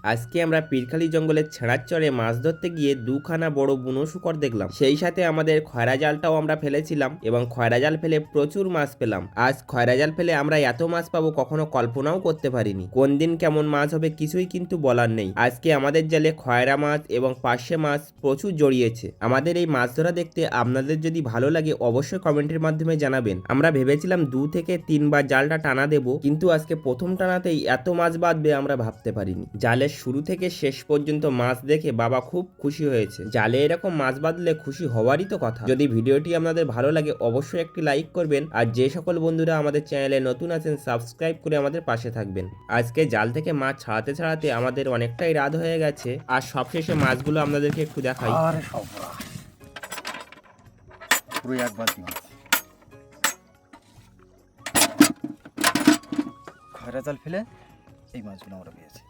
আজকে আমরা পীরখালি জঙ্গলের ছেঁড়ার চরে মাছ ধরতে গিয়ে দুখানা বড় বুনো শুকর দেখলাম। সেই সাথে আমাদের খয়রা জালটাও আমরা ফেলেছিলাম এবং খয়রা জাল ফেলে প্রচুর মাছ পেলাম। আজ খয়রা জাল ফেলে আমরা এত মাছ পাবো কখনো কল্পনাও করতে পারিনি। কোন দিন কেমন মাছ হবে কিছুই কিন্তু বলার নেই। আজকে আমাদের জালে খয়রা মাছ এবং পার্শে মাছ প্রচুর জড়িয়েছে। আমাদের এই মাছ ধরা দেখতে আপনাদের যদি ভালো লাগে অবশ্যই কমেন্টের মাধ্যমে জানাবেন। আমরা ভেবেছিলাম 2 থেকে 3 বার জালটা টানা দেব, কিন্তু আজকে প্রথম টানাতেই এত মাছ বাঁধবে আমরা ভাবতে পারিনি। জালের শুরু থেকে শেষ পর্যন্ত মাছ দেখে বাবা খুব খুশি হয়েছে। জালে এরকম মাছ বাঁধলে খুশি হওয়ারই তো কথা। যদি ভিডিওটি আপনাদের ভালো লাগে অবশ্যই একটি লাইক করবেন, আর যে সকল বন্ধুরা আমাদের চ্যানেলে নতুন আছেন সাবস্ক্রাইব করে আমাদের পাশে থাকবেন। আজকে জাল থেকে মাছ ছাড়াতে ছাড়াতে আমাদের অনেকটাই রাত হয়ে গেছে, আর সবশেষে মাছগুলো আপনাদেরকে একটু দেখাই। আরে সর্বনাশ, পুরো একবার মাছ খয়রা জাল ফেলে এই মাছগুলো আমরা পেয়েছি।